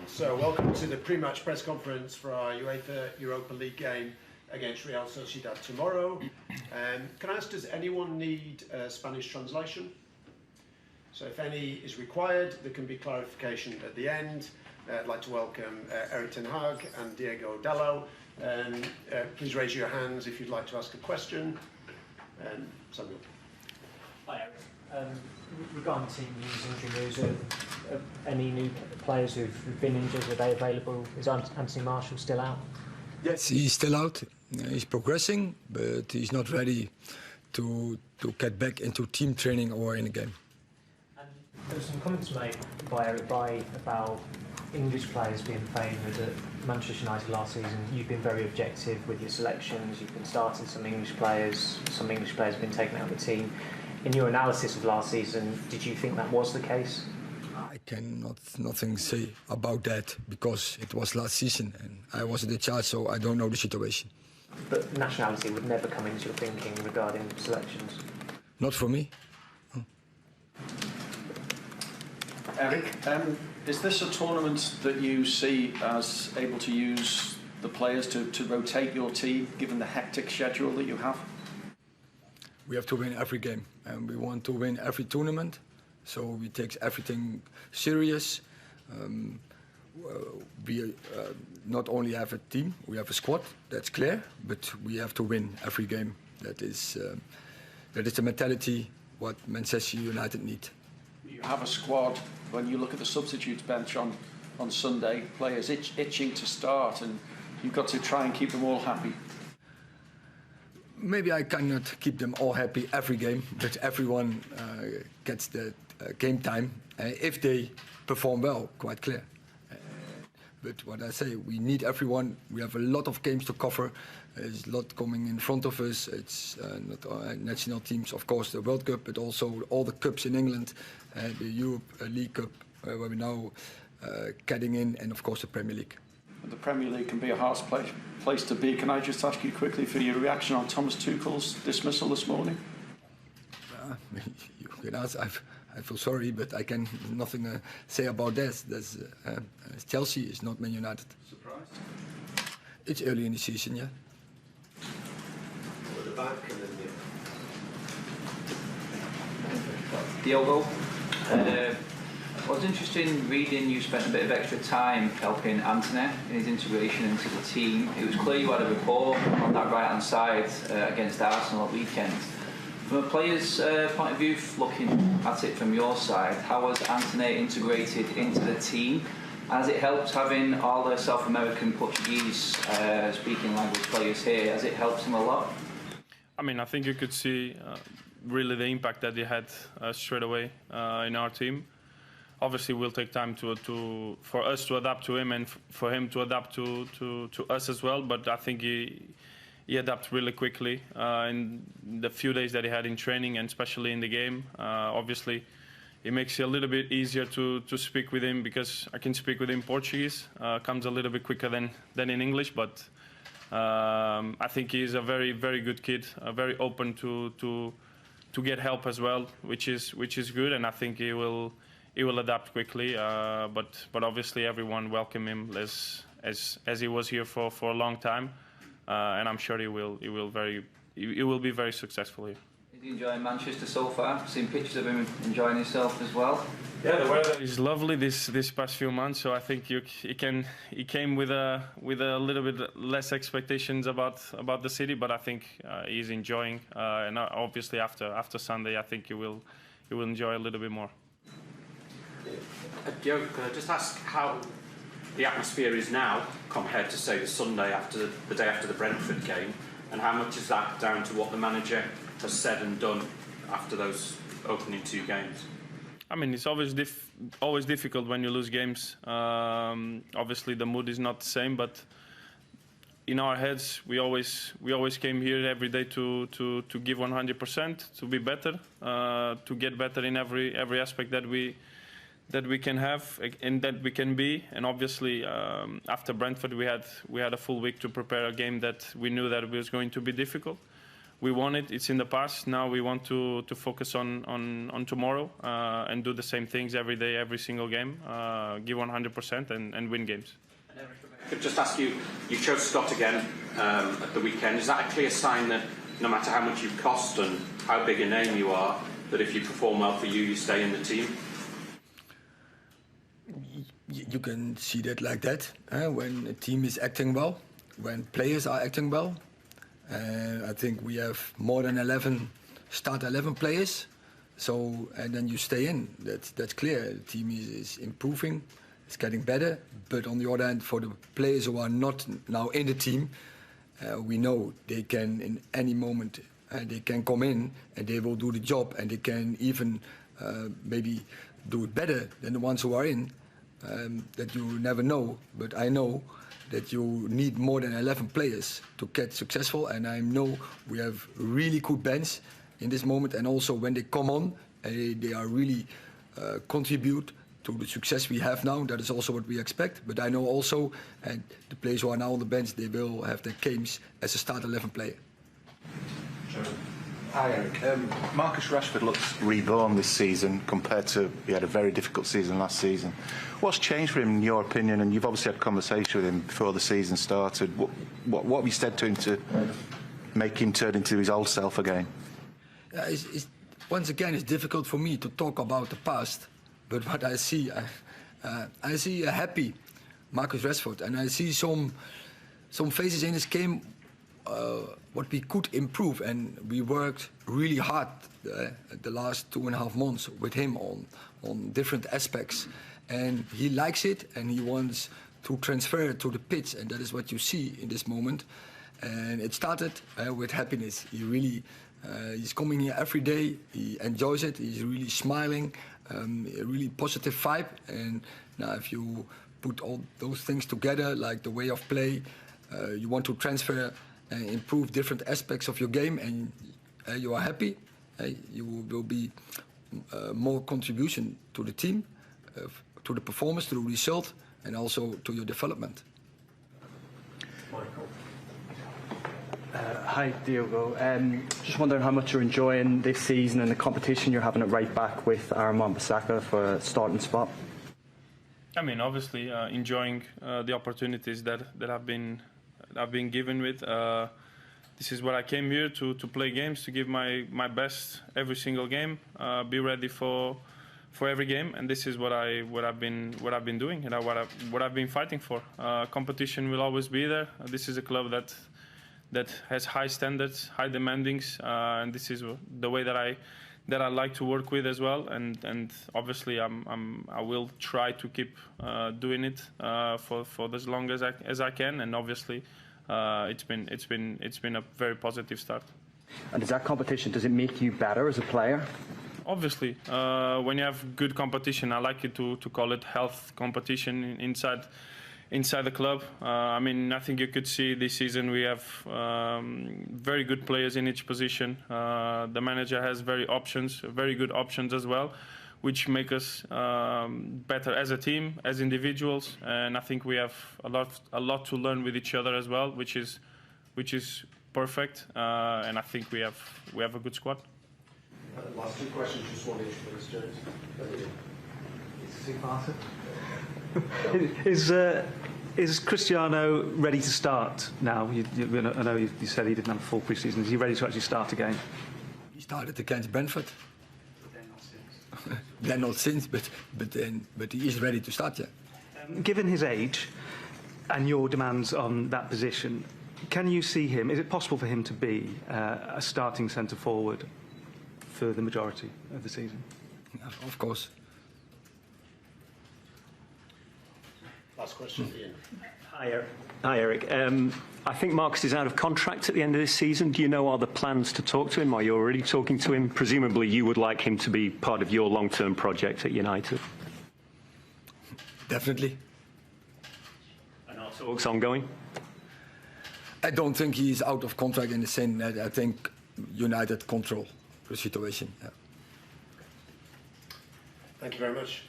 So welcome to the pre-match press conference for our UEFA Europa League game against Real Sociedad tomorrow. Can I ask, does anyone need Spanish translation? So if any is required, there can be clarification at the end. I'd like to welcome Erik and Hag Diogo Dalot. Please raise your hands if you'd like to ask a question. Samuel. Hi Erik. Regarding team news, injury news, any new players who've been injured, are they available? Is Anthony Marshall still out? Yes, he's still out. He's progressing, but he's not ready to get back into team training or in a game. And there were some comments made by Erik about English players being favoured at Manchester United last season. You've been very objective with your selections. You've been starting some English players. Some English players have been taken out of the team. In your analysis of last season, did you think that was the case? I cannot nothing say about that because it was last season and I wasn't in charge, so I don't know the situation. But nationality would never come into your thinking regarding selections? Not for me. No. Erik, is this a tournament that you see as able to use the players to rotate your team, given the hectic schedule that you have? We have to win every game and we want to win every tournament, so we take everything serious. We not only have a team, we have a squad, that's clear, but we have to win every game. That is the mentality what Manchester United need. You have a squad. When you look at the substitutes bench on Sunday, players itching to start, and you've got to try and keep them all happy. Maybe I cannot keep them all happy every game, but everyone gets the game time if they perform well, quite clear. But what I say, we need everyone. We have a lot of games to cover. There's a lot coming in front of us. It's not national teams, of course, the World Cup, but also all the cups in England, the Europe League Cup, where we're now getting in, and of course the Premier League. The Premier League can be a harsh place to be. Can I just ask you quickly for your reaction on Thomas Tuchel's dismissal this morning? You can ask. I feel sorry, but I can nothing say about this. Chelsea is not Man United. Surprised? It's early in the season, yeah. At the back and then Diogo, I was interested in reading you spent a bit of extra time helping Anthony in his integration into the team. It was clear you had a rapport on that right-hand side against Arsenal at weekend. From a player's point of view, looking at it from your side, how has Anthony integrated into the team? Has it helped having all the South American Portuguese speaking language players here? Has it helped him a lot? I mean, I think you could see really the impact that he had straight away in our team. Obviously, it will take time for us to adapt to him and for him to adapt to us as well. But I think he adapted really quickly in the few days that he had in training and especially in the game. Obviously, it makes it a little bit easier to speak with him because I can speak with him Portuguese. Comes a little bit quicker than in English, but I think he's a very, very good kid, very open to get help as well, which is good, and I think he will adapt quickly. But obviously everyone welcome him as he was here for a long time, and I'm sure he will be very successful here. Is he enjoying Manchester so far? I've seen pictures of him enjoying himself as well. Yeah, the weather is lovely this past few months, so I think he came with a little bit less expectations about the city, but I think he's enjoying, and obviously after Sunday, I think he will enjoy a little bit more. Diogo, could I just ask how the atmosphere is now compared to, say, the Sunday after the day after the Brentford game, and how much is that down to what the manager has said and done after those opening two games? I mean, it's always difficult when you lose games. Obviously, the mood is not the same, but in our heads, we always came here every day to give 100%, to be better, to get better in every aspect that we can have and that we can be. And obviously, after Brentford, we had a full week to prepare a game that we knew that was going to be difficult. we won it. It's in the past. Now we want to focus on tomorrow and do the same things every day, every single game. Give 100% and win games. I could just ask you, you chose Scott again at the weekend. Is that a clear sign that no matter how much you cost and how big a name you are, that if you perform well for you, you stay in the team? You can see that like that. When a team is acting well, when players are acting well. I think we have more than 11 start 11 players. So, and then you stay in. That's clear. The team is improving. It's getting better, but on the other hand, for the players who are not now in the team, we know they can in any moment they can come in and they will do the job, and they can even maybe do it better than the ones who are in. That you never know, but I know that you need more than 11 players to get successful, and I know we have really good bench in this moment, and also when they come on, they are really contribute to the success we have now. That is also what we expect. But I know also, and the players who are now on the bench, they will have their games as a start 11 player. Sure. Hi, Erik. Marcus Rashford looks reborn this season compared to he had a very difficult season last season. What's changed for him, in your opinion? And you've obviously had a conversation with him before the season started. What have you said to him to make him turn into his old self again? Once again, it's difficult for me to talk about the past. But what I see a happy Marcus Rashford, and I see some phases in his game what we could improve, and we worked really hard the last 2.5 months with him on different aspects, and he likes it, and he wants to transfer it to the pitch, and that is what you see in this moment. And it started with happiness. He really he's coming here every day. He enjoys it. He's really smiling. A really positive vibe, and now if you put all those things together, like the way of play, you want to transfer and improve different aspects of your game, and you are happy, you will be more contribution to the team, to the performance, to the result, and also to your development. Hi, Diogo. Just wondering how much you're enjoying this season and the competition you're having at right back with Aaron Wan-Bissaka for a starting spot. I mean, obviously, enjoying the opportunities that I've been given with. This is what I came here to play games, to give my best every single game, be ready for every game, and this is what I've been doing, and what I've been fighting for. Competition will always be there. This is a club that has high standards, high demandings, and this is the way that I like to work with as well. And obviously, I will try to keep doing it for as long as I can. And obviously, it's been a very positive start. And does that competition, does it make you better as a player? Obviously, when you have good competition, I like it to call it health competition inside the club. I mean, I think you could see this season we have very good players in each position. The manager has very good options as well, which make us better as a team, as individuals. And I think we have a lot to learn with each other as well, which is perfect. And I think we have a good squad. Last two questions, just one each for us, James. It's a two-parter. Is Cristiano ready to start now? I know you said he didn't have a full pre-season. Is he ready to actually start again? He started against Brentford. Then not since, but he is ready to start, yeah. Given his age and your demands on that position, can you see him? Is it possible for him to be a starting centre forward for the majority of the season? Of course. Last question, Ian. Hi, Erik. I think Marcus is out of contract at the end of this season. Do you know, are the plans to talk to him? Are you already talking to him? Presumably you would like him to be part of your long-term project at United. Definitely. And are talks ongoing? I don't think he is out of contract in the sense that I think United control the situation. Yeah. Thank you very much.